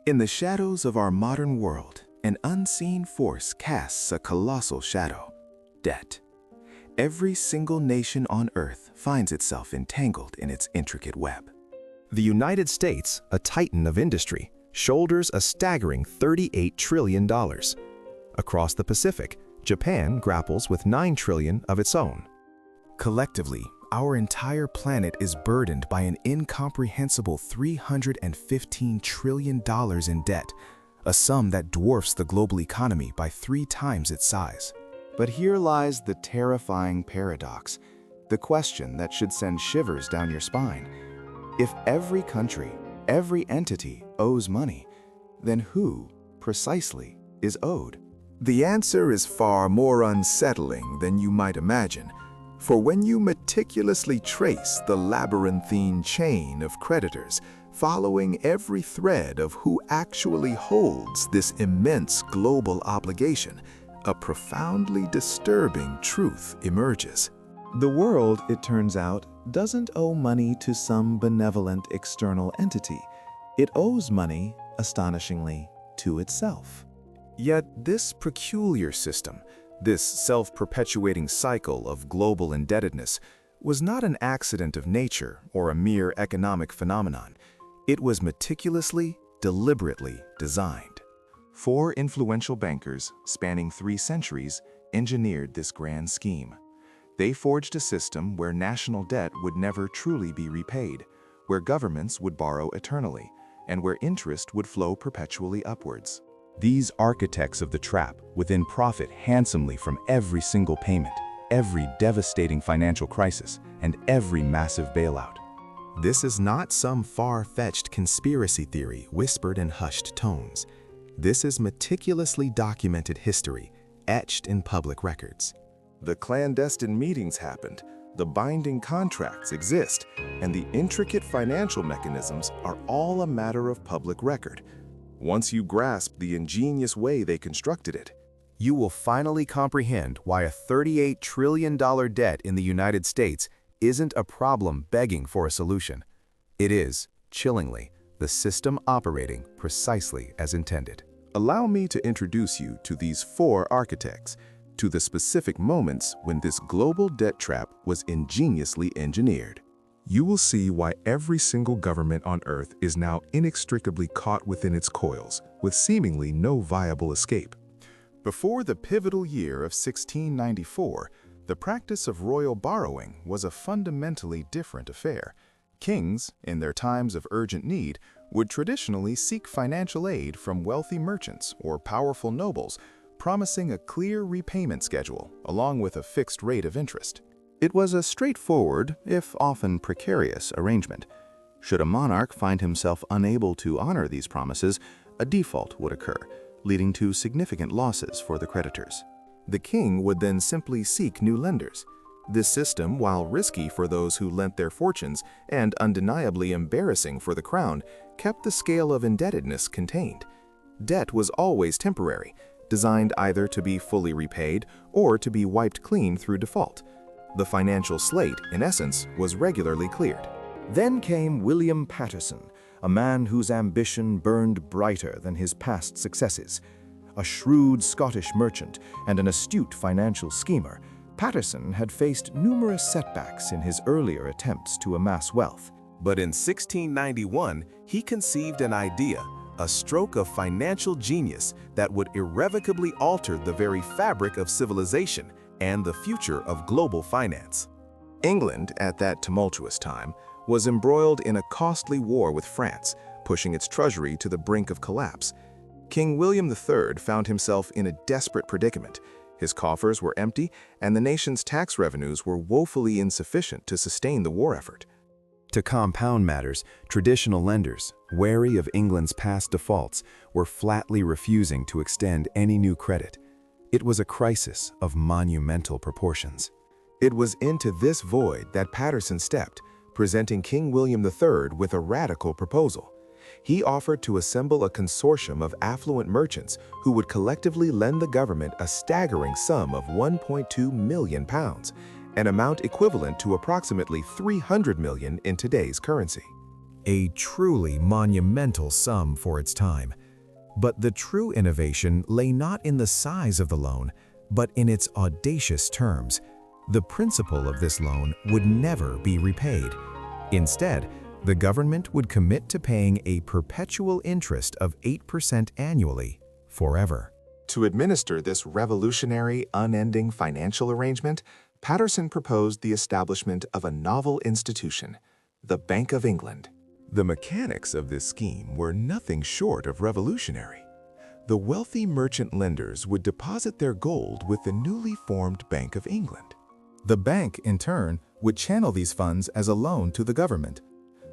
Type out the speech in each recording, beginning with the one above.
In the shadows of our modern world, an unseen force casts a colossal shadow: debt. Every single nation on Earth finds itself entangled in its intricate web. The United States, a titan of industry, shoulders a staggering $38 trillion. Across the Pacific, Japan grapples with $9 trillion of its own. Collectively, our entire planet is burdened by an incomprehensible $315 trillion in debt, a sum that dwarfs the global economy by 3 times its size. But here lies the terrifying paradox, the question that should send shivers down your spine. If every country, every entity owes money, then who, precisely, is owed? The answer is far more unsettling than you might imagine, for when you meticulously trace the labyrinthine chain of creditors, following every thread of who actually holds this immense global obligation, a profoundly disturbing truth emerges. The world, it turns out, doesn't owe money to some benevolent external entity. It owes money, astonishingly, to itself. Yet this peculiar system, this self-perpetuating cycle of global indebtedness, was not an accident of nature or a mere economic phenomenon. It was meticulously, deliberately designed. 4 influential bankers, spanning 3 centuries, engineered this grand scheme. They forged a system where national debt would never truly be repaid, where governments would borrow eternally, and where interest would flow perpetually upwards. These architects of the trap would then profit handsomely from every single payment, every devastating financial crisis, and every massive bailout. This is not some far-fetched conspiracy theory whispered in hushed tones. This is meticulously documented history, etched in public records. The clandestine meetings happened, the binding contracts exist, and the intricate financial mechanisms are all a matter of public record. Once you grasp the ingenious way they constructed it, you will finally comprehend why a $38 trillion debt in the United States isn't a problem begging for a solution. It is, chillingly, the system operating precisely as intended. Allow me to introduce you to these 4 architects, to the specific moments when this global debt trap was ingeniously engineered. You will see why every single government on Earth is now inextricably caught within its coils, with seemingly no viable escape. Before the pivotal year of 1694, the practice of royal borrowing was a fundamentally different affair. Kings, in their times of urgent need, would traditionally seek financial aid from wealthy merchants or powerful nobles, promising a clear repayment schedule along with a fixed rate of interest. It was a straightforward, if often precarious, arrangement. Should a monarch find himself unable to honor these promises, a default would occur, leading to significant losses for the creditors. The king would then simply seek new lenders. This system, while risky for those who lent their fortunes and undeniably embarrassing for the crown, kept the scale of indebtedness contained. Debt was always temporary, designed either to be fully repaid or to be wiped clean through default. The financial slate, in essence, was regularly cleared. Then came William Patterson, a man whose ambition burned brighter than his past successes. A shrewd Scottish merchant and an astute financial schemer, Patterson had faced numerous setbacks in his earlier attempts to amass wealth. But in 1691, he conceived an idea, a stroke of financial genius that would irrevocably alter the very fabric of civilization and the future of global finance. England, at that tumultuous time, was embroiled in a costly war with France, pushing its treasury to the brink of collapse. King William III found himself in a desperate predicament. His coffers were empty, and the nation's tax revenues were woefully insufficient to sustain the war effort. To compound matters, traditional lenders, wary of England's past defaults, were flatly refusing to extend any new credit. It was a crisis of monumental proportions. It was into this void that Patterson stepped, presenting King William III with a radical proposal. He offered to assemble a consortium of affluent merchants who would collectively lend the government a staggering sum of £1.2 million, an amount equivalent to approximately $300 million in today's currency. a truly monumental sum for its time. But the true innovation lay not in the size of the loan, but in its audacious terms. The principal of this loan would never be repaid. Instead, the government would commit to paying a perpetual interest of 8% annually, forever. To administer this revolutionary, unending financial arrangement, Patterson proposed the establishment of a novel institution, the Bank of England. The mechanics of this scheme were nothing short of revolutionary. The wealthy merchant lenders would deposit their gold with the newly formed Bank of England. The bank, in turn, would channel these funds as a loan to the government.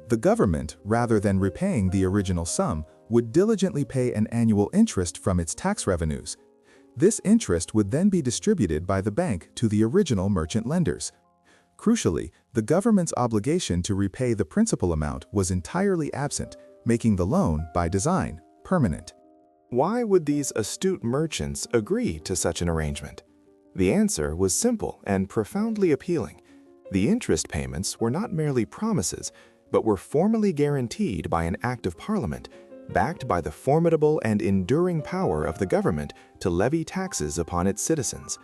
The government, rather than repaying the original sum, would diligently pay an annual interest from its tax revenues. This interest would then be distributed by the bank to the original merchant lenders. Crucially, the government's obligation to repay the principal amount was entirely absent, making the loan, by design, permanent. Why would these astute merchants agree to such an arrangement? The answer was simple and profoundly appealing. The interest payments were not merely promises, but were formally guaranteed by an act of Parliament, backed by the formidable and enduring power of the government to levy taxes upon its citizens.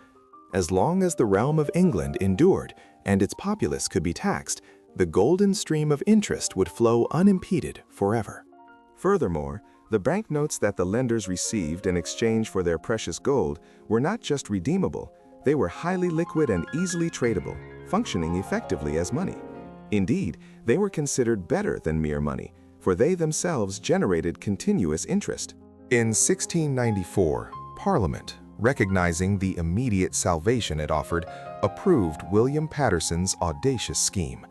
As long as the realm of England endured and its populace could be taxed, the golden stream of interest would flow unimpeded forever. Furthermore, the banknotes that the lenders received in exchange for their precious gold were not just redeemable, they were highly liquid and easily tradable, functioning effectively as money. Indeed, they were considered better than mere money, for they themselves generated continuous interest. In 1694, Parliament, recognizing the immediate salvation it offered, approved William Patterson's audacious scheme.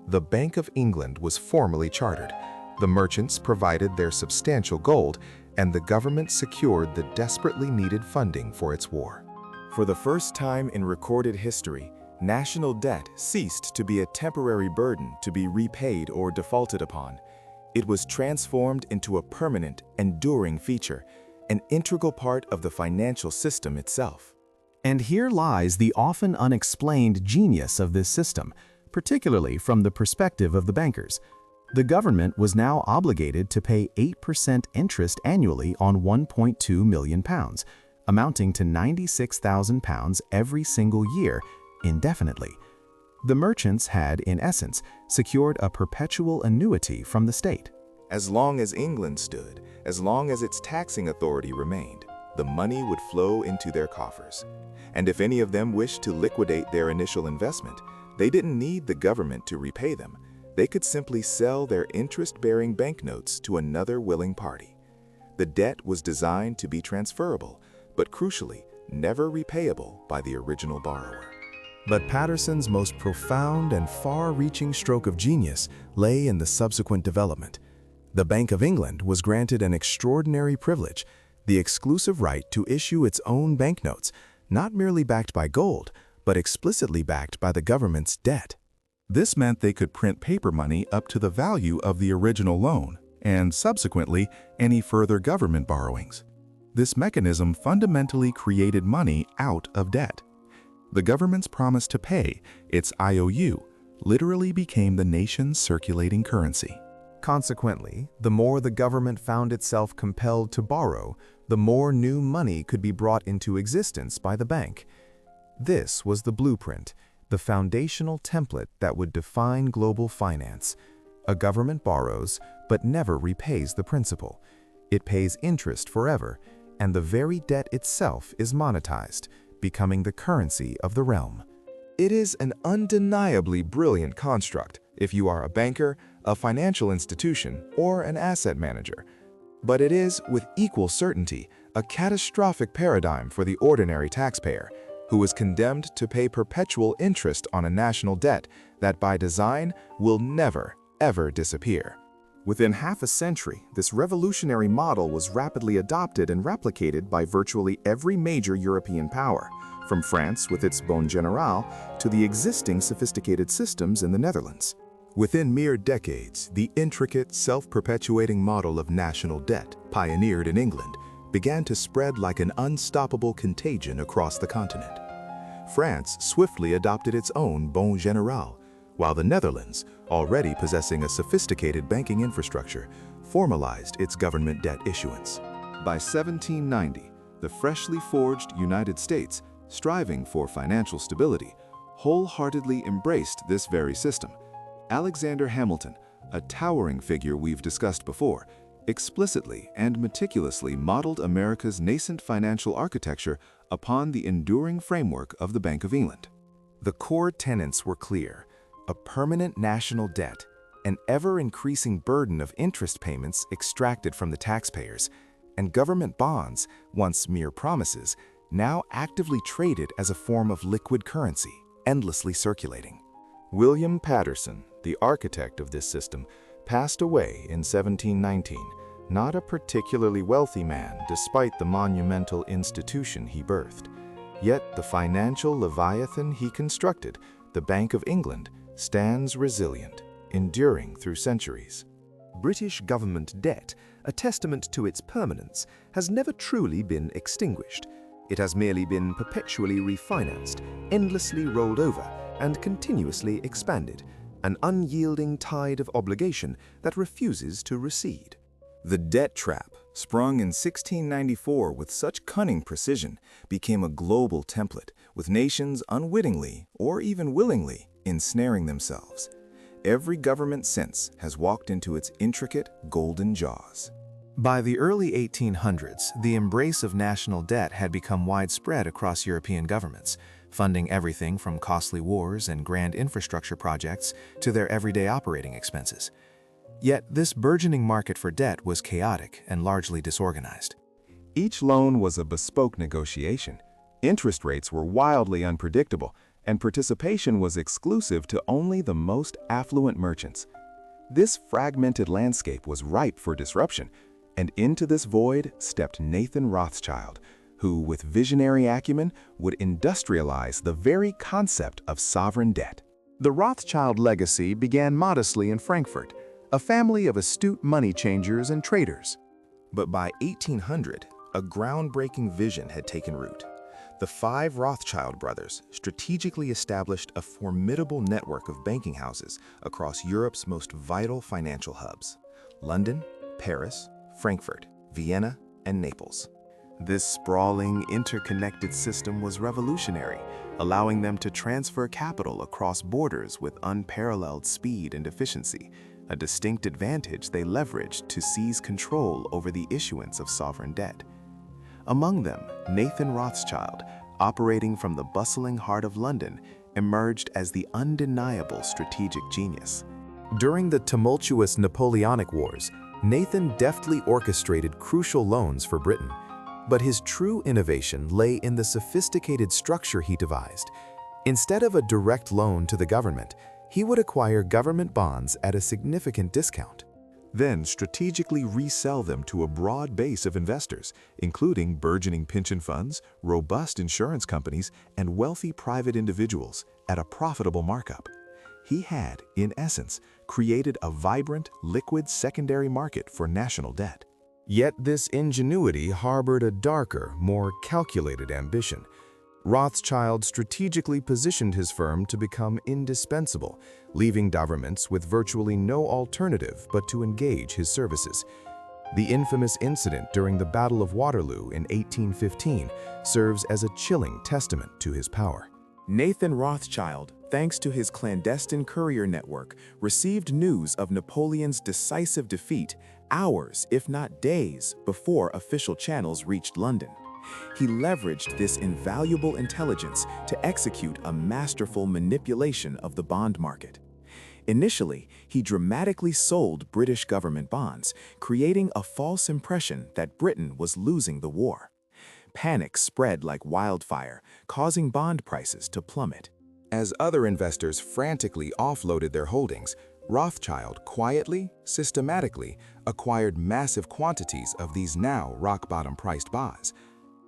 The Bank of England was formally chartered. The merchants provided their substantial gold, and the government secured the desperately needed funding for its war. For the first time in recorded history, national debt ceased to be a temporary burden to be repaid or defaulted upon. It was transformed into a permanent, enduring feature, an integral part of the financial system itself. And here lies the often unexplained genius of this system, particularly from the perspective of the bankers. The government was now obligated to pay 8% interest annually on £1.2 million, amounting to £96,000 every single year, indefinitely. The merchants had, in essence, secured a perpetual annuity from the state. As long as England stood, as long as its taxing authority remained, the money would flow into their coffers. And if any of them wished to liquidate their initial investment, they didn't need the government to repay them. They could simply sell their interest-bearing banknotes to another willing party. The debt was designed to be transferable, but crucially, never repayable by the original borrower. But Patterson's most profound and far-reaching stroke of genius lay in the subsequent development. The Bank of England was granted an extraordinary privilege, the exclusive right to issue its own banknotes, not merely backed by gold, but explicitly backed by the government's debt. This meant they could print paper money up to the value of the original loan, and subsequently, any further government borrowings. This mechanism fundamentally created money out of debt. The government's promise to pay, its IOU, literally became the nation's circulating currency. Consequently, the more the government found itself compelled to borrow, the more new money could be brought into existence by the bank. This was the blueprint, the foundational template that would define global finance. A government borrows, but never repays the principal. It pays interest forever, and the very debt itself is monetized, becoming the currency of the realm. It is an undeniably brilliant construct if you are a banker, a financial institution, or an asset manager. But it is, with equal certainty, a catastrophic paradigm for the ordinary taxpayer, who is condemned to pay perpetual interest on a national debt that by design will never, ever disappear. Within half a century, this revolutionary model was rapidly adopted and replicated by virtually every major European power, from France with its Bon Général to the existing sophisticated systems in the Netherlands. Within mere decades, the intricate, self-perpetuating model of national debt, pioneered in England, began to spread like an unstoppable contagion across the continent. France swiftly adopted its own Bon Général, while the Netherlands, already possessing a sophisticated banking infrastructure, formalized its government debt issuance. By 1790, the freshly forged United States, striving for financial stability, wholeheartedly embraced this very system. Alexander Hamilton, a towering figure we've discussed before, explicitly and meticulously modeled America's nascent financial architecture upon the enduring framework of the Bank of England. The core tenets were clear: a permanent national debt, an ever-increasing burden of interest payments extracted from the taxpayers, and government bonds, once mere promises, now actively traded as a form of liquid currency, endlessly circulating. William Patterson, the architect of this system, passed away in 1719, not a particularly wealthy man despite the monumental institution he birthed. Yet the financial leviathan he constructed, the Bank of England, stands resilient, enduring through centuries. British government debt, a testament to its permanence, has never truly been extinguished. It has merely been perpetually refinanced, endlessly rolled over, and continuously expanded, an unyielding tide of obligation that refuses to recede. The debt trap, sprung in 1694 with such cunning precision, became a global template, with nations unwittingly, or even willingly, ensnaring themselves. Every government since has walked into its intricate golden jaws. By the early 1800s, the embrace of national debt had become widespread across European governments, funding everything from costly wars and grand infrastructure projects to their everyday operating expenses. Yet this burgeoning market for debt was chaotic and largely disorganized. Each loan was a bespoke negotiation. Interest rates were wildly unpredictable, and participation was exclusive to only the most affluent merchants. This fragmented landscape was ripe for disruption, and into this void stepped Nathan Rothschild, who, with visionary acumen, would industrialize the very concept of sovereign debt. The Rothschild legacy began modestly in Frankfurt, a family of astute money changers and traders. But by 1800, a groundbreaking vision had taken root. The five Rothschild brothers strategically established a formidable network of banking houses across Europe's most vital financial hubs: London, Paris, Frankfurt, Vienna, and Naples. This sprawling, interconnected system was revolutionary, allowing them to transfer capital across borders with unparalleled speed and efficiency, a distinct advantage they leveraged to seize control over the issuance of sovereign debt. Among them, Nathan Rothschild, operating from the bustling heart of London, emerged as the undeniable strategic genius. During the tumultuous Napoleonic Wars, Nathan deftly orchestrated crucial loans for Britain. But his true innovation lay in the sophisticated structure he devised. Instead of a direct loan to the government, he would acquire government bonds at a significant discount, then strategically resell them to a broad base of investors, including burgeoning pension funds, robust insurance companies, and wealthy private individuals, at a profitable markup. He had, in essence, created a vibrant, liquid secondary market for national debt. Yet this ingenuity harbored a darker, more calculated ambition. Rothschild strategically positioned his firm to become indispensable, leaving governments with virtually no alternative but to engage his services. The infamous incident during the Battle of Waterloo in 1815 serves as a chilling testament to his power. Nathan Rothschild, thanks to his clandestine courier network, received news of Napoleon's decisive defeat hours, if not days, before official channels reached London. He leveraged this invaluable intelligence to execute a masterful manipulation of the bond market. Initially, he dramatically sold British government bonds, creating a false impression that Britain was losing the war. Panic spread like wildfire, causing bond prices to plummet. As other investors frantically offloaded their holdings, Rothschild quietly, systematically acquired massive quantities of these now rock-bottom priced bonds.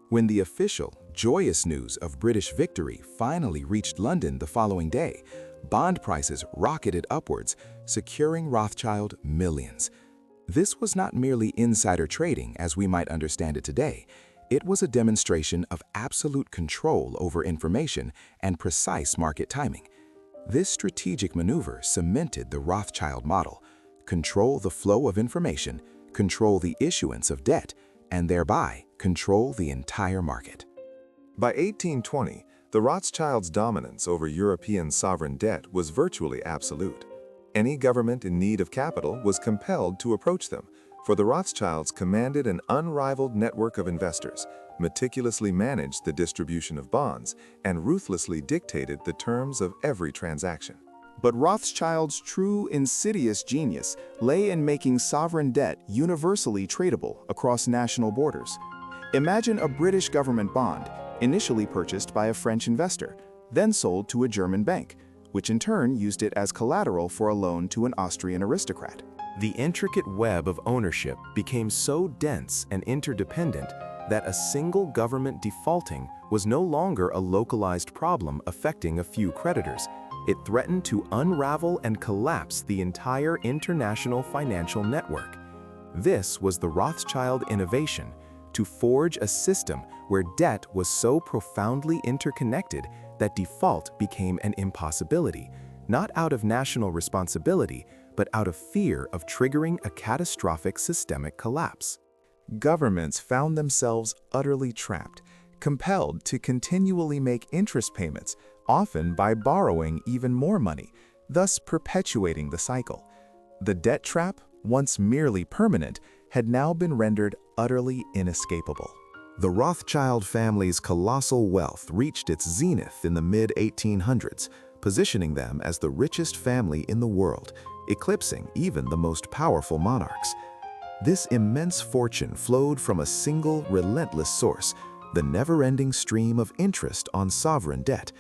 When the official, joyous news of British victory finally reached London the following day, bond prices rocketed upwards, securing Rothschild millions. This was not merely insider trading as we might understand it today. It was a demonstration of absolute control over information and precise market timing. This strategic maneuver cemented the Rothschild model: control the flow of information, control the issuance of debt, and thereby control the entire market. By 1820, the Rothschilds' dominance over European sovereign debt was virtually absolute. Any government in need of capital was compelled to approach them, for the Rothschilds commanded an unrivaled network of investors, meticulously managed the distribution of bonds, and ruthlessly dictated the terms of every transaction. But Rothschild's true insidious genius lay in making sovereign debt universally tradable across national borders. Imagine a British government bond, initially purchased by a French investor, then sold to a German bank, which in turn used it as collateral for a loan to an Austrian aristocrat. The intricate web of ownership became so dense and interdependent that a single government defaulting was no longer a localized problem affecting a few creditors. It threatened to unravel and collapse the entire international financial network. This was the Rothschild innovation: to forge a system where debt was so profoundly interconnected that default became an impossibility, not out of national responsibility, but out of fear of triggering a catastrophic systemic collapse. Governments found themselves utterly trapped, compelled to continually make interest payments, often by borrowing even more money, thus perpetuating the cycle. The debt trap, once merely permanent, had now been rendered utterly inescapable. The Rothschild family's colossal wealth reached its zenith in the mid-1800s, positioning them as the richest family in the world, eclipsing even the most powerful monarchs. This immense fortune flowed from a single, relentless source: the never-ending stream of interest on sovereign debt.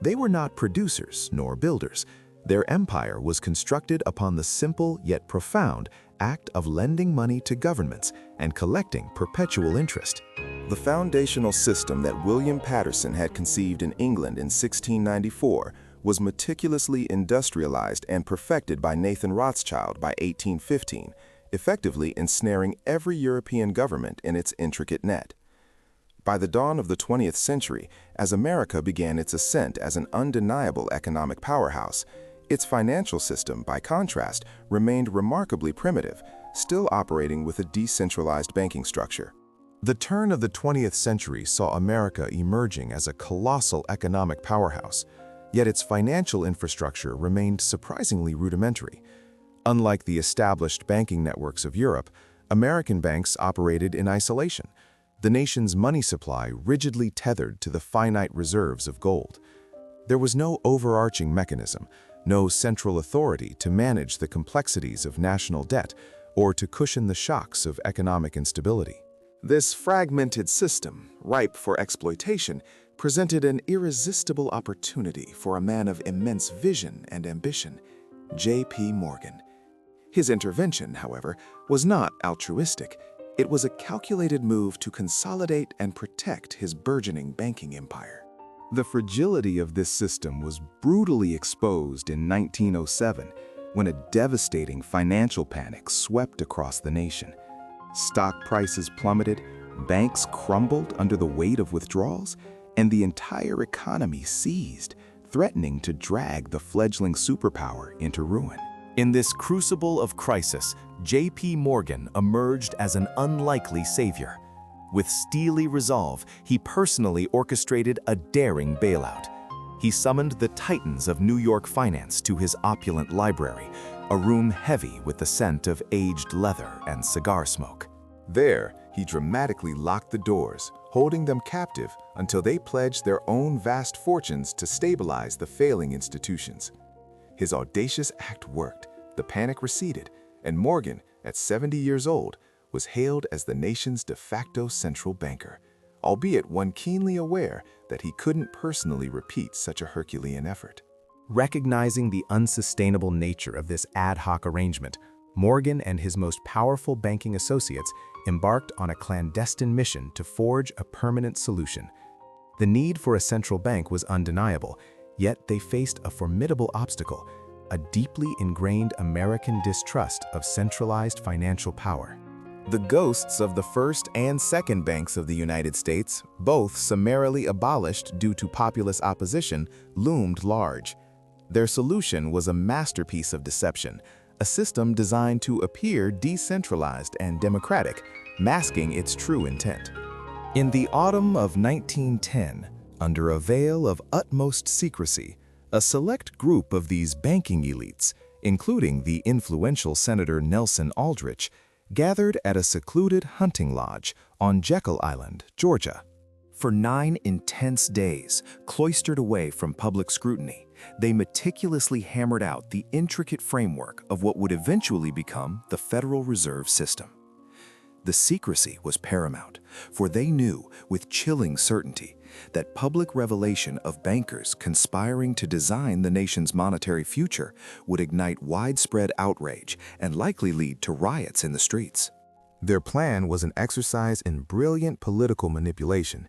They were not producers nor builders. Their empire was constructed upon the simple yet profound act of lending money to governments and collecting perpetual interest. The foundational system that William Patterson had conceived in England in 1694 was meticulously industrialized and perfected by Nathan Rothschild by 1815, effectively ensnaring every European government in its intricate net. By the dawn of the 20th century, as America began its ascent as an undeniable economic powerhouse, its financial system, by contrast, remained remarkably primitive, still operating with a decentralized banking structure. The turn of the 20th century saw America emerging as a colossal economic powerhouse, yet its financial infrastructure remained surprisingly rudimentary. Unlike the established banking networks of Europe, American banks operated in isolation, the nation's money supply rigidly tethered to the finite reserves of gold. There was no overarching mechanism, no central authority to manage the complexities of national debt or to cushion the shocks of economic instability. This fragmented system, ripe for exploitation, presented an irresistible opportunity for a man of immense vision and ambition, J.P. Morgan. His intervention, however, was not altruistic. It was a calculated move to consolidate and protect his burgeoning banking empire. The fragility of this system was brutally exposed in 1907, when a devastating financial panic swept across the nation. Stock prices plummeted, banks crumbled under the weight of withdrawals, and the entire economy seized, threatening to drag the fledgling superpower into ruin. In this crucible of crisis, J.P. Morgan emerged as an unlikely savior. With steely resolve, he personally orchestrated a daring bailout. He summoned the titans of New York finance to his opulent library, a room heavy with the scent of aged leather and cigar smoke. There, he dramatically locked the doors, holding them captive until they pledged their own vast fortunes to stabilize the failing institutions. His audacious act worked, the panic receded, and Morgan, at 70 years old, was hailed as the nation's de facto central banker, albeit one keenly aware that he couldn't personally repeat such a Herculean effort. Recognizing the unsustainable nature of this ad hoc arrangement, Morgan and his most powerful banking associates embarked on a clandestine mission to forge a permanent solution. The need for a central bank was undeniable, yet they faced a formidable obstacle: a deeply ingrained American distrust of centralized financial power. The ghosts of the first and second banks of the United States, both summarily abolished due to populist opposition, loomed large. Their solution was a masterpiece of deception, a system designed to appear decentralized and democratic, masking its true intent. In the autumn of 1910, under a veil of utmost secrecy, a select group of these banking elites, including the influential Senator Nelson Aldrich, gathered at a secluded hunting lodge on Jekyll Island, Georgia. For 9 intense days, cloistered away from public scrutiny, they meticulously hammered out the intricate framework of what would eventually become the Federal Reserve System. The secrecy was paramount, for they knew with chilling certainty that public revelation of bankers conspiring to design the nation's monetary future would ignite widespread outrage and likely lead to riots in the streets. Their plan was an exercise in brilliant political manipulation.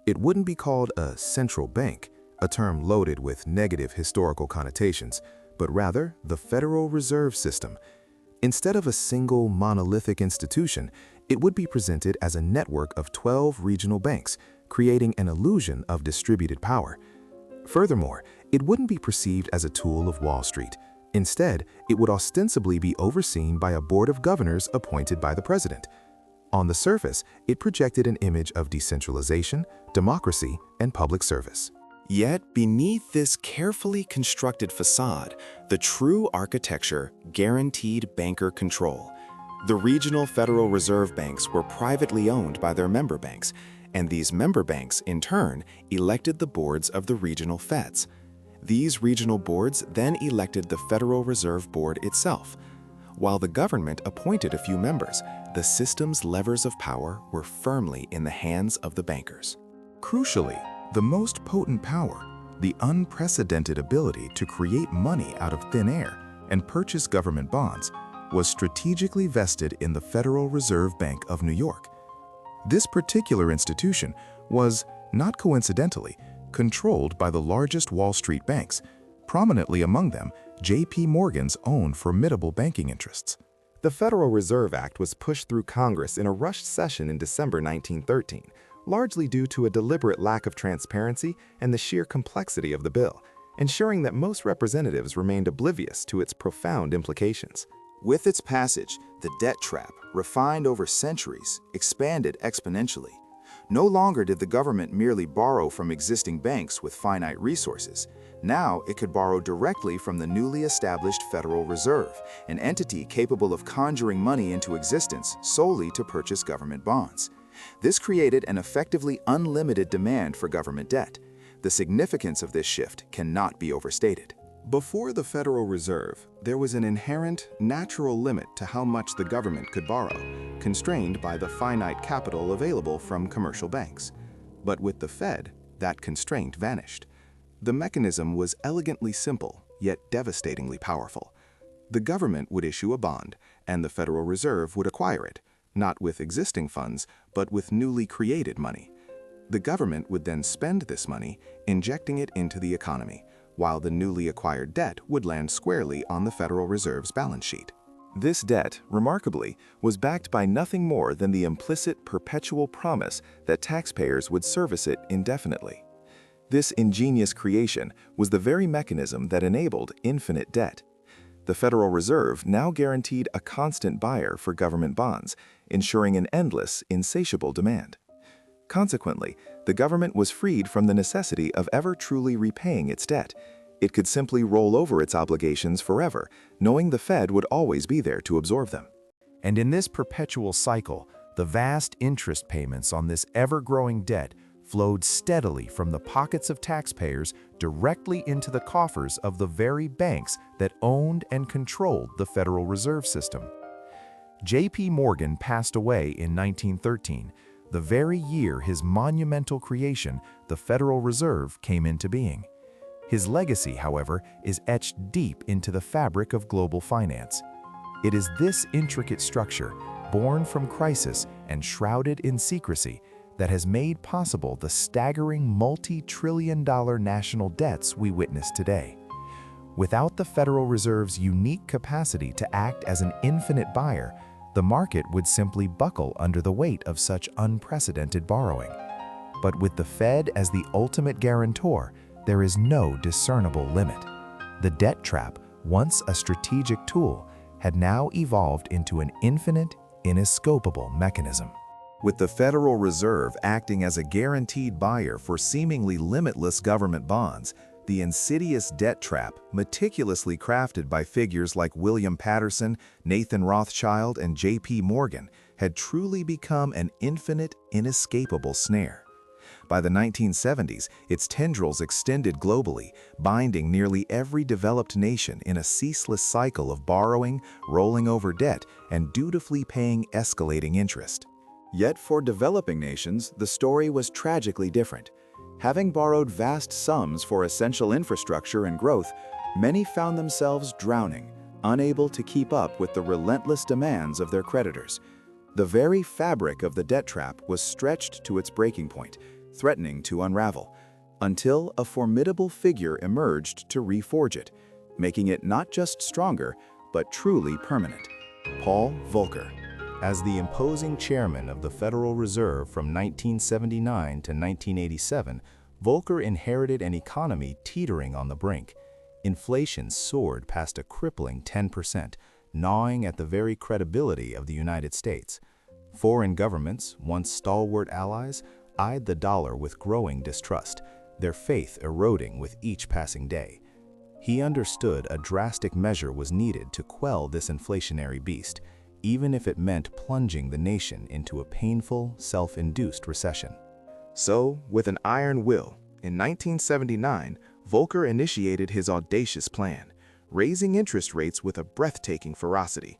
It wouldn't be called a central bank, a term loaded with negative historical connotations, but rather the Federal Reserve System. Instead of a single monolithic institution, it would be presented as a network of 12 regional banks, creating an illusion of distributed power. Furthermore, it wouldn't be perceived as a tool of Wall Street. Instead, it would ostensibly be overseen by a board of governors appointed by the president. On the surface, it projected an image of decentralization, democracy, and public service. Yet, beneath this carefully constructed facade, the true architecture guaranteed banker control. The regional Federal Reserve banks were privately owned by their member banks, and these member banks, in turn, elected the boards of the regional feds. These regional boards then elected the Federal Reserve Board itself. While the government appointed a few members, the system's levers of power were firmly in the hands of the bankers. Crucially, the most potent power, the unprecedented ability to create money out of thin air and purchase government bonds, was strategically vested in the Federal Reserve Bank of New York. This particular institution was, not coincidentally, controlled by the largest Wall Street banks, prominently among them J.P. Morgan's own formidable banking interests. The Federal Reserve Act was pushed through Congress in a rushed session in December 1913, largely due to a deliberate lack of transparency and the sheer complexity of the bill, ensuring that most representatives remained oblivious to its profound implications. With its passage, the debt trap, refined over centuries, expanded exponentially. No longer did the government merely borrow from existing banks with finite resources. Now it could borrow directly from the newly established Federal Reserve, an entity capable of conjuring money into existence solely to purchase government bonds. This created an effectively unlimited demand for government debt. The significance of this shift cannot be overstated. Before the Federal Reserve, there was an inherent, natural limit to how much the government could borrow, constrained by the finite capital available from commercial banks. But with the Fed, that constraint vanished. The mechanism was elegantly simple, yet devastatingly powerful. The government would issue a bond, and the Federal Reserve would acquire it, not with existing funds, but with newly created money. The government would then spend this money, injecting it into the economy, while the newly acquired debt would land squarely on the Federal Reserve's balance sheet. This debt, remarkably, was backed by nothing more than the implicit perpetual promise that taxpayers would service it indefinitely. This ingenious creation was the very mechanism that enabled infinite debt. The Federal Reserve now guaranteed a constant buyer for government bonds, ensuring an endless, insatiable demand. Consequently, the government was freed from the necessity of ever truly repaying its debt. It could simply roll over its obligations forever, knowing the Fed would always be there to absorb them. And in this perpetual cycle, the vast interest payments on this ever-growing debt flowed steadily from the pockets of taxpayers directly into the coffers of the very banks that owned and controlled the Federal Reserve System. J.P. Morgan passed away in 1913, the very year his monumental creation, the Federal Reserve, came into being. His legacy, however, is etched deep into the fabric of global finance. It is this intricate structure, born from crisis and shrouded in secrecy, that has made possible the staggering multi-trillion-dollar national debts we witness today. Without the Federal Reserve's unique capacity to act as an infinite buyer, the market would simply buckle under the weight of such unprecedented borrowing. But with the Fed as the ultimate guarantor, there is no discernible limit. The debt trap, once a strategic tool, had now evolved into an infinite, inescapable mechanism. With the Federal Reserve acting as a guaranteed buyer for seemingly limitless government bonds, the insidious debt trap, meticulously crafted by figures like William Patterson, Nathan Rothschild, and J.P. Morgan, had truly become an infinite, inescapable snare. By the 1970s, its tendrils extended globally, binding nearly every developed nation in a ceaseless cycle of borrowing, rolling over debt, and dutifully paying escalating interest. Yet for developing nations, the story was tragically different. Having borrowed vast sums for essential infrastructure and growth, many found themselves drowning, unable to keep up with the relentless demands of their creditors. The very fabric of the debt trap was stretched to its breaking point, threatening to unravel, until a formidable figure emerged to reforge it, making it not just stronger, but truly permanent: Paul Volcker. As the imposing chairman of the Federal Reserve from 1979 to 1987, Volcker inherited an economy teetering on the brink. Inflation soared past a crippling 10%, gnawing at the very credibility of the United States. Foreign governments, once stalwart allies, eyed the dollar with growing distrust, their faith eroding with each passing day. He understood a drastic measure was needed to quell this inflationary beast, even if it meant plunging the nation into a painful, self-induced recession. So, with an iron will, in 1979, Volcker initiated his audacious plan, raising interest rates with a breathtaking ferocity.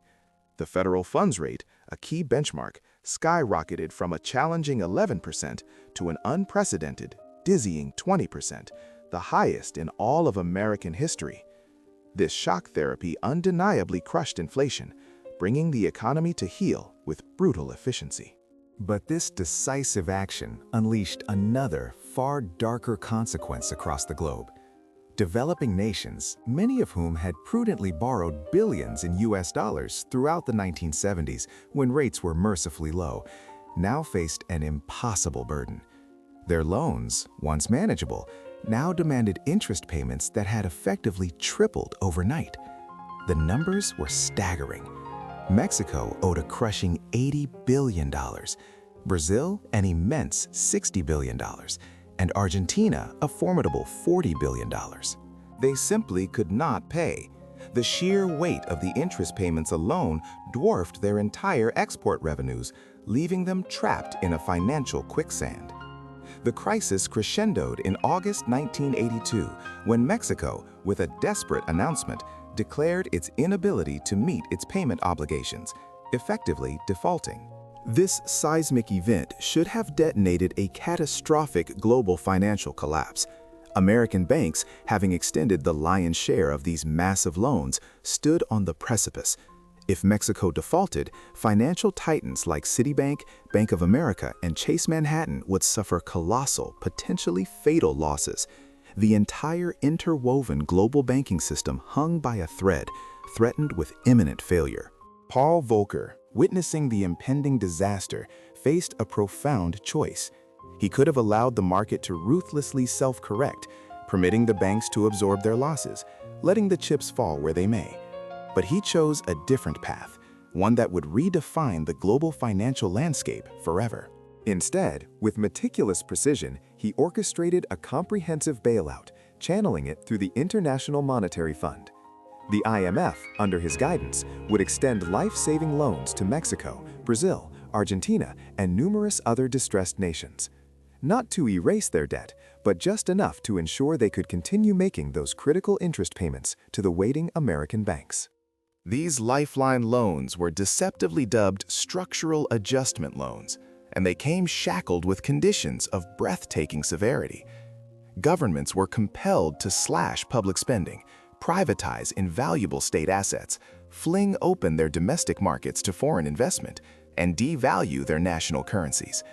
The federal funds rate, a key benchmark, skyrocketed from a challenging 11% to an unprecedented, dizzying 20%, the highest in all of American history. This shock therapy undeniably crushed inflation, bringing the economy to heel with brutal efficiency. But this decisive action unleashed another, far darker consequence across the globe. Developing nations, many of whom had prudently borrowed billions in US dollars throughout the 1970s when rates were mercifully low, now faced an impossible burden. Their loans, once manageable, now demanded interest payments that had effectively tripled overnight. The numbers were staggering. Mexico owed a crushing $80 billion, Brazil an immense $60 billion, and Argentina a formidable $40 billion. They simply could not pay. The sheer weight of the interest payments alone dwarfed their entire export revenues, leaving them trapped in a financial quicksand. The crisis crescendoed in August 1982 when Mexico, with a desperate announcement, declared its inability to meet its payment obligations, effectively defaulting. This seismic event should have detonated a catastrophic global financial collapse. American banks, having extended the lion's share of these massive loans, stood on the precipice. If Mexico defaulted, financial titans like Citibank, Bank of America, and Chase Manhattan would suffer colossal, potentially fatal losses. The entire interwoven global banking system hung by a thread, threatened with imminent failure. Paul Volcker, witnessing the impending disaster, faced a profound choice. He could have allowed the market to ruthlessly self-correct, permitting the banks to absorb their losses, letting the chips fall where they may. But he chose a different path, one that would redefine the global financial landscape forever. Instead, with meticulous precision, he orchestrated a comprehensive bailout, channeling it through the International Monetary Fund. The IMF, under his guidance, would extend life-saving loans to Mexico, Brazil, Argentina, and numerous other distressed nations. Not to erase their debt, but just enough to ensure they could continue making those critical interest payments to the waiting American banks. These lifeline loans were deceptively dubbed structural adjustment loans, and they came shackled with conditions of breathtaking severity. Governments were compelled to slash public spending, privatize invaluable state assets, fling open their domestic markets to foreign investment, and devalue their national currencies.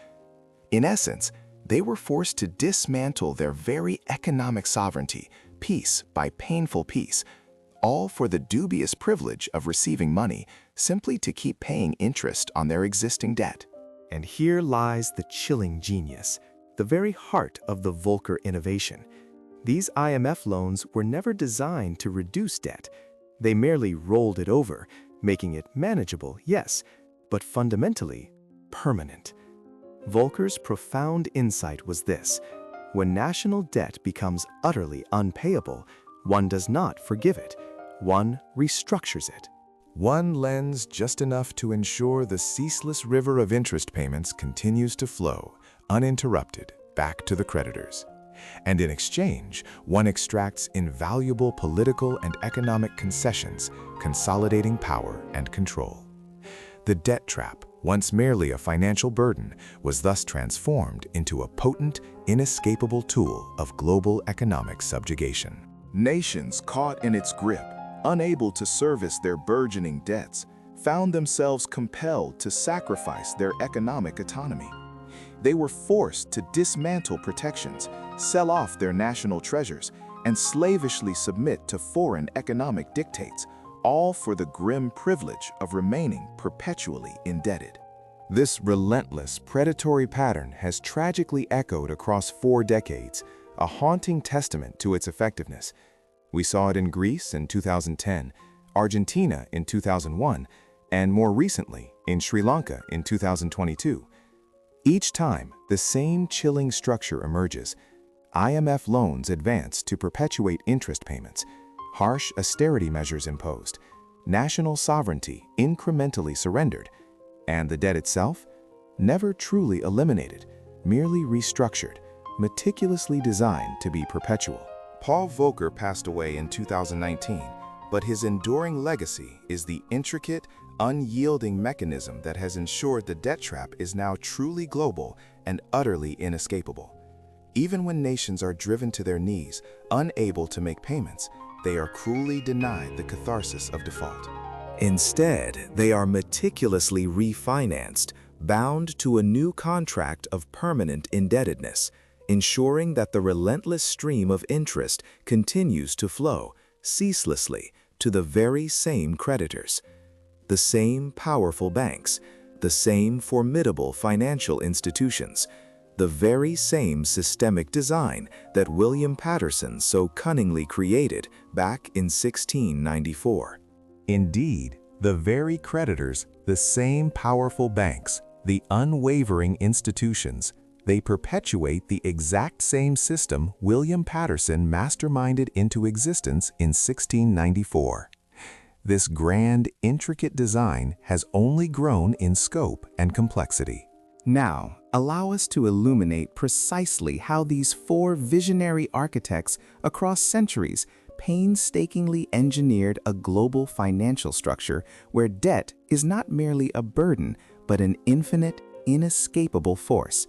In essence, they were forced to dismantle their very economic sovereignty, piece by painful piece, all for the dubious privilege of receiving money simply to keep paying interest on their existing debt. And here lies the chilling genius, the very heart of the Volcker innovation. These IMF loans were never designed to reduce debt. They merely rolled it over, making it manageable, yes, but fundamentally permanent. Volcker's profound insight was this: when national debt becomes utterly unpayable, one does not forgive it, one restructures it. One lends just enough to ensure the ceaseless river of interest payments continues to flow, uninterrupted, back to the creditors. And in exchange, one extracts invaluable political and economic concessions, consolidating power and control. The debt trap, once merely a financial burden, was thus transformed into a potent, inescapable tool of global economic subjugation. Nations caught in its grip, unable to service their burgeoning debts, found themselves compelled to sacrifice their economic autonomy. They were forced to dismantle protections, sell off their national treasures, and slavishly submit to foreign economic dictates, all for the grim privilege of remaining perpetually indebted. This relentless, predatory pattern has tragically echoed across 4 decades, a haunting testament to its effectiveness. We saw it in Greece in 2010, Argentina in 2001, and more recently in Sri Lanka in 2022. Each time, the same chilling structure emerges. IMF loans advance to perpetuate interest payments, harsh austerity measures imposed, national sovereignty incrementally surrendered, and the debt itself, never truly eliminated, merely restructured, meticulously designed to be perpetual. Paul Volcker passed away in 2019, but his enduring legacy is the intricate, unyielding mechanism that has ensured the debt trap is now truly global and utterly inescapable. Even when nations are driven to their knees, unable to make payments, they are cruelly denied the catharsis of default. Instead, they are meticulously refinanced, bound to a new contract of permanent indebtedness, ensuring that the relentless stream of interest continues to flow, ceaselessly, to the very same creditors. The same powerful banks, the same formidable financial institutions, the very same systemic design that William Patterson so cunningly created back in 1694. Indeed, the very creditors, the same powerful banks, the unwavering institutions, they perpetuate the exact same system William Patterson masterminded into existence in 1694. This grand, intricate design has only grown in scope and complexity. Now, allow us to illuminate precisely how these 4 visionary architects across centuries painstakingly engineered a global financial structure where debt is not merely a burden, but an infinite, inescapable force.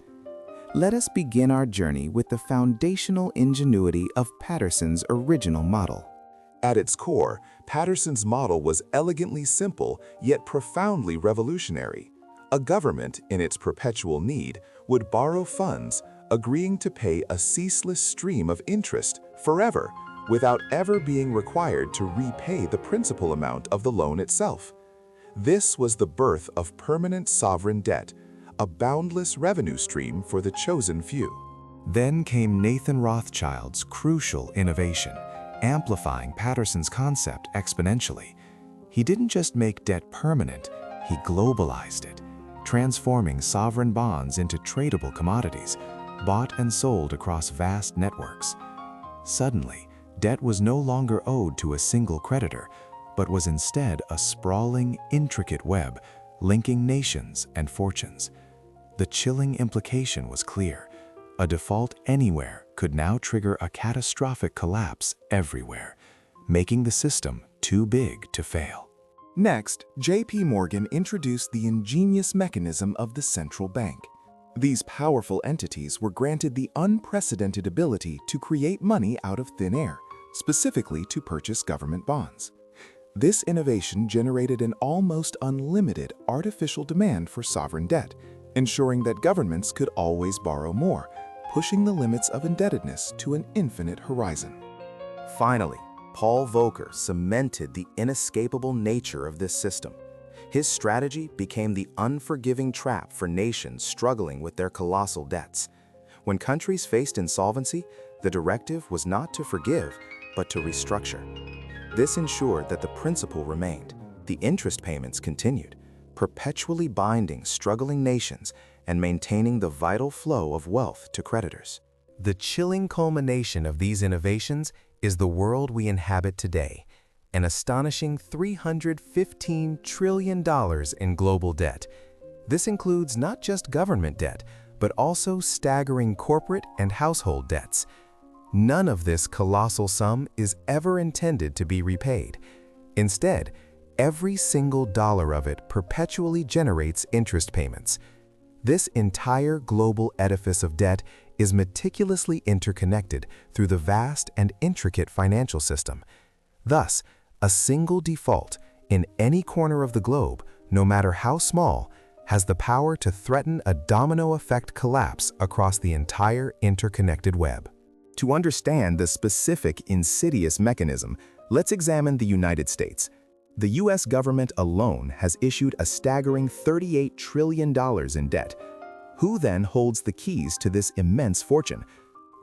Let us begin our journey with the foundational ingenuity of Patterson's original model. At its core, Patterson's model was elegantly simple yet profoundly revolutionary. A government, in its perpetual need, would borrow funds, agreeing to pay a ceaseless stream of interest forever, without ever being required to repay the principal amount of the loan itself. This was the birth of permanent sovereign debt, a boundless revenue stream for the chosen few. Then came Nathan Rothschild's crucial innovation, amplifying Patterson's concept exponentially. He didn't just make debt permanent, he globalized it, transforming sovereign bonds into tradable commodities, bought and sold across vast networks. Suddenly, debt was no longer owed to a single creditor, but was instead a sprawling, intricate web, linking nations and fortunes. The chilling implication was clear. A default anywhere could now trigger a catastrophic collapse everywhere, making the system too big to fail. Next, J.P. Morgan introduced the ingenious mechanism of the central bank. These powerful entities were granted the unprecedented ability to create money out of thin air, specifically to purchase government bonds. This innovation generated an almost unlimited artificial demand for sovereign debt, ensuring that governments could always borrow more, pushing the limits of indebtedness to an infinite horizon. Finally, Paul Volcker cemented the inescapable nature of this system. His strategy became the unforgiving trap for nations struggling with their colossal debts. When countries faced insolvency, The directive was not to forgive, but to restructure. This ensured that the principle remained, the interest payments continued, perpetually binding struggling nations and maintaining the vital flow of wealth to creditors. The chilling culmination of these innovations is the world we inhabit today, an astonishing $315 trillion in global debt. This includes not just government debt, but also staggering corporate and household debts. None of this colossal sum is ever intended to be repaid. Instead, every single dollar of it perpetually generates interest payments. This entire global edifice of debt is meticulously interconnected through the vast and intricate financial system. Thus, a single default in any corner of the globe, no matter how small, has the power to threaten a domino effect collapse across the entire interconnected web. To understand the specific insidious mechanism, let's examine the United States. The US government alone has issued a staggering $38 trillion in debt. Who then holds the keys to this immense fortune?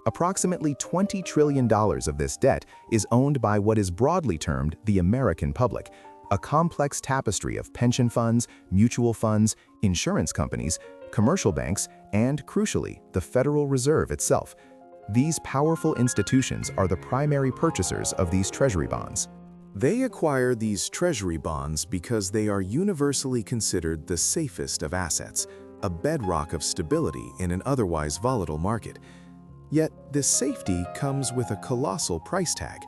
Approximately $20 trillion of this debt is owned by what is broadly termed the American public, a complex tapestry of pension funds, mutual funds, insurance companies, commercial banks, and, crucially, the Federal Reserve itself. These powerful institutions are the primary purchasers of these treasury bonds. They acquire these treasury bonds because they are universally considered the safest of assets, a bedrock of stability in an otherwise volatile market. Yet, this safety comes with a colossal price tag.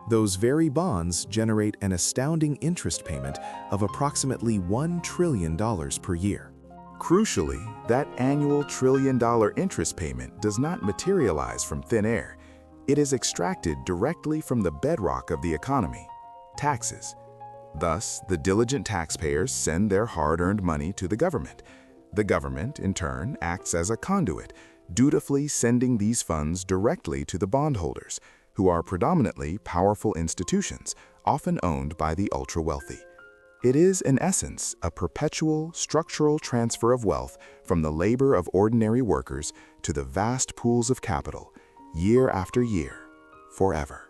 Those very bonds generate an astounding interest payment of approximately $1 trillion per year. Crucially, that annual trillion-dollar interest payment does not materialize from thin air. It is extracted directly from the bedrock of the economy, taxes. Thus, the diligent taxpayers send their hard-earned money to the government. The government, in turn, acts as a conduit, dutifully sending these funds directly to the bondholders, who are predominantly powerful institutions, often owned by the ultra-wealthy. It is, in essence, a perpetual, structural transfer of wealth from the labor of ordinary workers to the vast pools of capital, year after year, forever.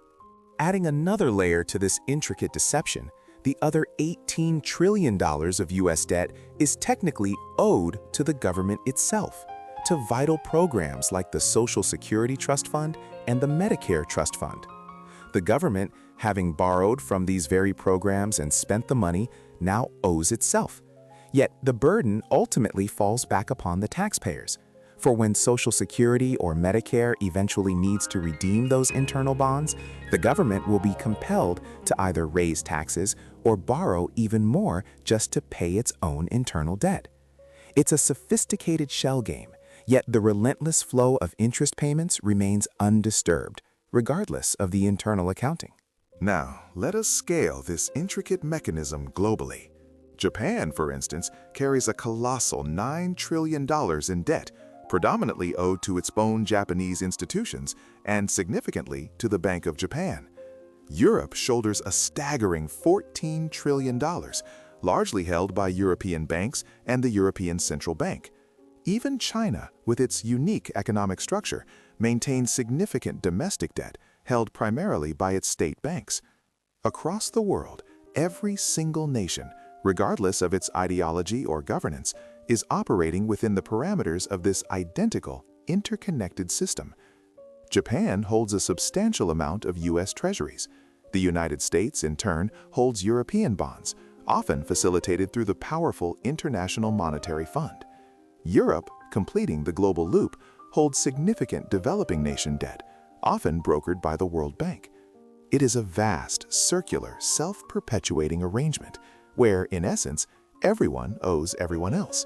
Adding another layer to this intricate deception, the other $18 trillion of US debt is technically owed to the government itself, to vital programs like the Social Security Trust Fund and the Medicare Trust Fund. The government, having borrowed from these very programs and spent the money, now owes itself. Yet the burden ultimately falls back upon the taxpayers. For when Social Security or Medicare eventually needs to redeem those internal bonds, the government will be compelled to either raise taxes or borrow even more just to pay its own internal debt. It's a sophisticated shell game, yet the relentless flow of interest payments remains undisturbed, regardless of the internal accounting. Now, let us scale this intricate mechanism globally. Japan, for instance, carries a colossal $9 trillion in debt, predominantly owed to its own Japanese institutions and significantly to the Bank of Japan. Europe shoulders a staggering $14 trillion, largely held by European banks and the European Central Bank. Even China, with its unique economic structure, maintains significant domestic debt held primarily by its state banks. Across the world, every single nation, regardless of its ideology or governance, is operating within the parameters of this identical, interconnected system. Japan holds a substantial amount of US treasuries. The United States, in turn, holds European bonds, often facilitated through the powerful International Monetary Fund. Europe, completing the global loop, holds significant developing nation debt, often brokered by the World Bank. It is a vast, circular, self-perpetuating arrangement where, in essence, everyone owes everyone else.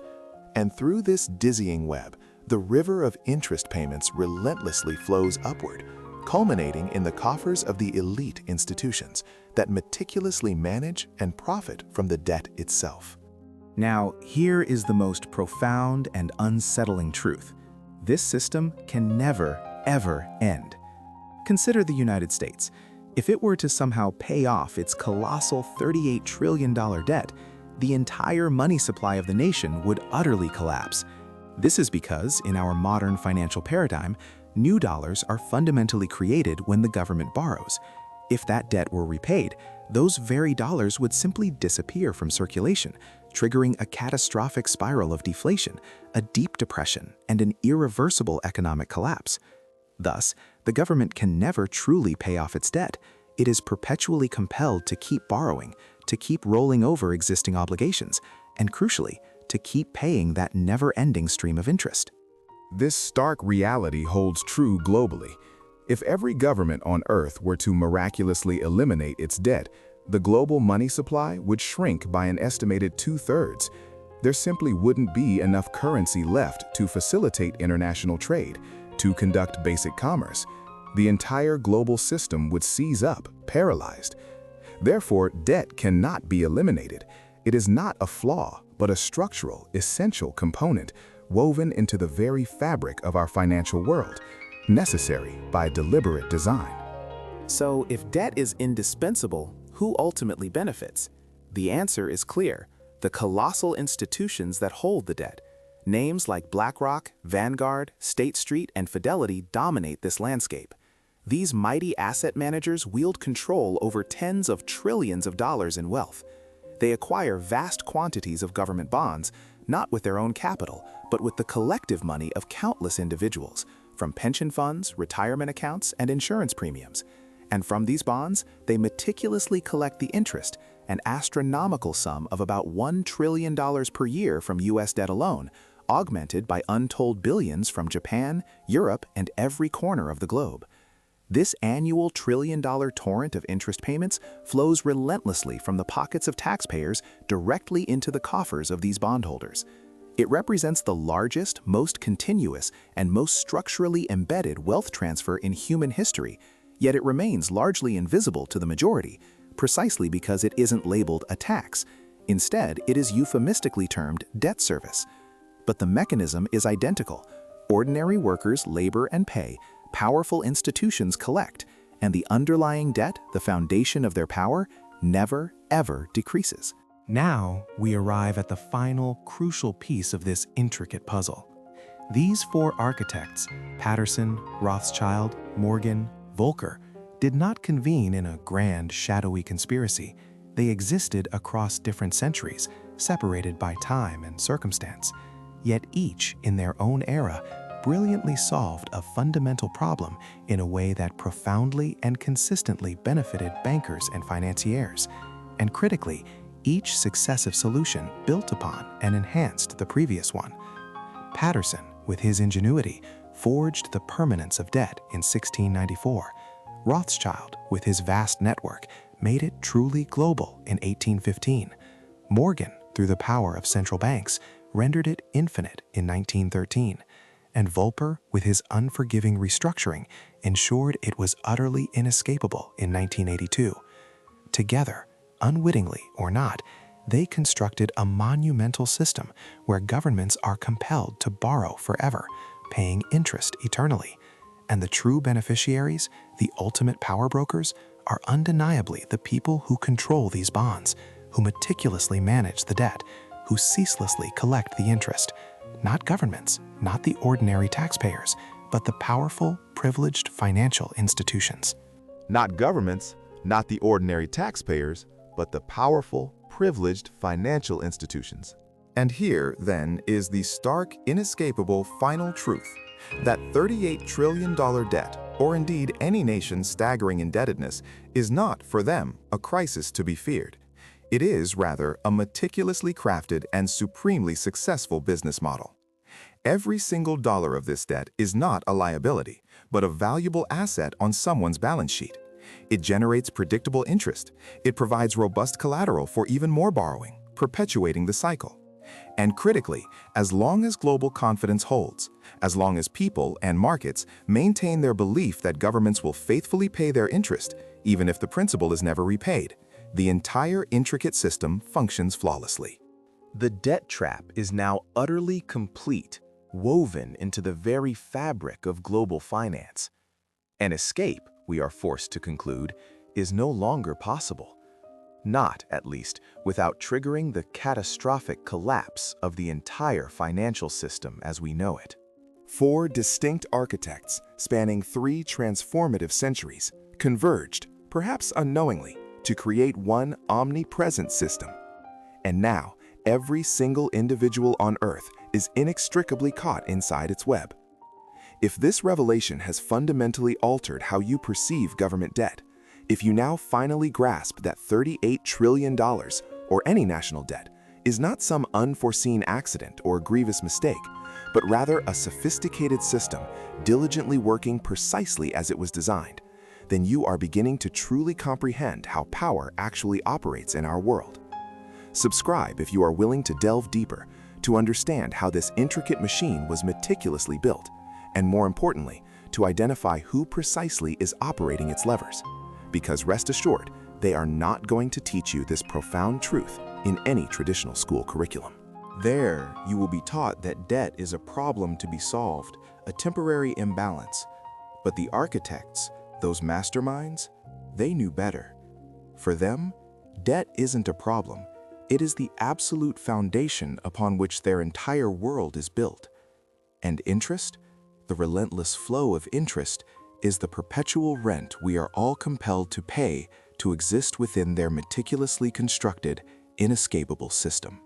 And through this dizzying web, the river of interest payments relentlessly flows upward, culminating in the coffers of the elite institutions that meticulously manage and profit from the debt itself. Now, here is the most profound and unsettling truth. This system can never, ever end. Consider the United States. If it were to somehow pay off its colossal $38 trillion debt, the entire money supply of the nation would utterly collapse. This is because, in our modern financial paradigm, New dollars are fundamentally created when the government borrows. If that debt were repaid, those very dollars would simply disappear from circulation, triggering a catastrophic spiral of deflation, a deep depression, and an irreversible economic collapse. Thus, the government can never truly pay off its debt. It is perpetually compelled to keep borrowing, to keep rolling over existing obligations, and crucially, to keep paying that never-ending stream of interest. This stark reality holds true globally. If every government on Earth were to miraculously eliminate its debt, the global money supply would shrink by an estimated 2/3. There simply wouldn't be enough currency left to facilitate international trade, to conduct basic commerce. The entire global system would seize up, paralyzed. Therefore, debt cannot be eliminated. It is not a flaw, but a structural, essential component woven into the very fabric of our financial world, necessary by deliberate design. So, if debt is indispensable, who ultimately benefits? The answer is clear: the colossal institutions that hold the debt. Names like BlackRock, Vanguard, State Street, and Fidelity dominate this landscape. These mighty asset managers wield control over tens of trillions of dollars in wealth. They acquire vast quantities of government bonds, not with their own capital, but with the collective money of countless individuals, from pension funds, retirement accounts, and insurance premiums. And from these bonds, they meticulously collect the interest, an astronomical sum of about $1 trillion per year from US debt alone, augmented by untold billions from Japan, Europe, and every corner of the globe. This annual trillion-dollar torrent of interest payments flows relentlessly from the pockets of taxpayers directly into the coffers of these bondholders. It represents the largest, most continuous, and most structurally embedded wealth transfer in human history, yet it remains largely invisible to the majority, precisely because it isn't labeled a tax. Instead, it is euphemistically termed debt service. But the mechanism is identical. Ordinary workers labor and pay, powerful institutions collect, and the underlying debt, the foundation of their power, never, ever decreases. Now we arrive at the final, crucial piece of this intricate puzzle. These four architects, Patterson, Rothschild, Morgan, Volcker, did not convene in a grand, shadowy conspiracy. They existed across different centuries, separated by time and circumstance. Yet each, in their own era, brilliantly solved a fundamental problem in a way that profoundly and consistently benefited bankers and financiers. And critically, each successive solution built upon and enhanced the previous one. Patterson, with his ingenuity, forged the permanence of debt in 1694. Rothschild, with his vast network, made it truly global in 1815. Morgan, through the power of central banks, rendered it infinite in 1913. And Volcker, with his unforgiving restructuring, ensured it was utterly inescapable in 1982. Together, unwittingly or not, they constructed a monumental system where governments are compelled to borrow forever, paying interest eternally. And the true beneficiaries, the ultimate power brokers, are undeniably the people who control these bonds, who meticulously manage the debt, who ceaselessly collect the interest. Not governments, not the ordinary taxpayers, but the powerful, privileged financial institutions. Not governments, not the ordinary taxpayers, but the powerful, privileged financial institutions. And here, then, is the stark, inescapable final truth, that $38 trillion debt, or indeed any nation's staggering indebtedness, is not, for them, a crisis to be feared. It is, rather, a meticulously crafted and supremely successful business model. Every single dollar of this debt is not a liability, but a valuable asset on someone's balance sheet. It generates predictable interest. It provides robust collateral for even more borrowing, perpetuating the cycle. And critically, as long as global confidence holds, as long as people and markets maintain their belief that governments will faithfully pay their interest, even if the principal is never repaid, the entire intricate system functions flawlessly. The debt trap is now utterly complete, woven into the very fabric of global finance. An escape, we are forced to conclude, is no longer possible. Not, at least, without triggering the catastrophic collapse of the entire financial system as we know it. 4 distinct architects spanning 3 transformative centuries converged, perhaps unknowingly, to create one omnipresent system. And now, every single individual on Earth is inextricably caught inside its web. If this revelation has fundamentally altered how you perceive government debt, if you now finally grasp that $38 trillion, or any national debt, is not some unforeseen accident or grievous mistake, but rather a sophisticated system diligently working precisely as it was designed, then you are beginning to truly comprehend how power actually operates in our world. Subscribe if you are willing to delve deeper, to understand how this intricate machine was meticulously built, and more importantly, to identify who precisely is operating its levers. Because rest assured, they are not going to teach you this profound truth in any traditional school curriculum. There, you will be taught that debt is a problem to be solved, a temporary imbalance. But the architects, those masterminds, they knew better. For them, debt isn't a problem. It is the absolute foundation upon which their entire world is built. And interest, the relentless flow of interest, is the perpetual rent we are all compelled to pay to exist within their meticulously constructed, inescapable system.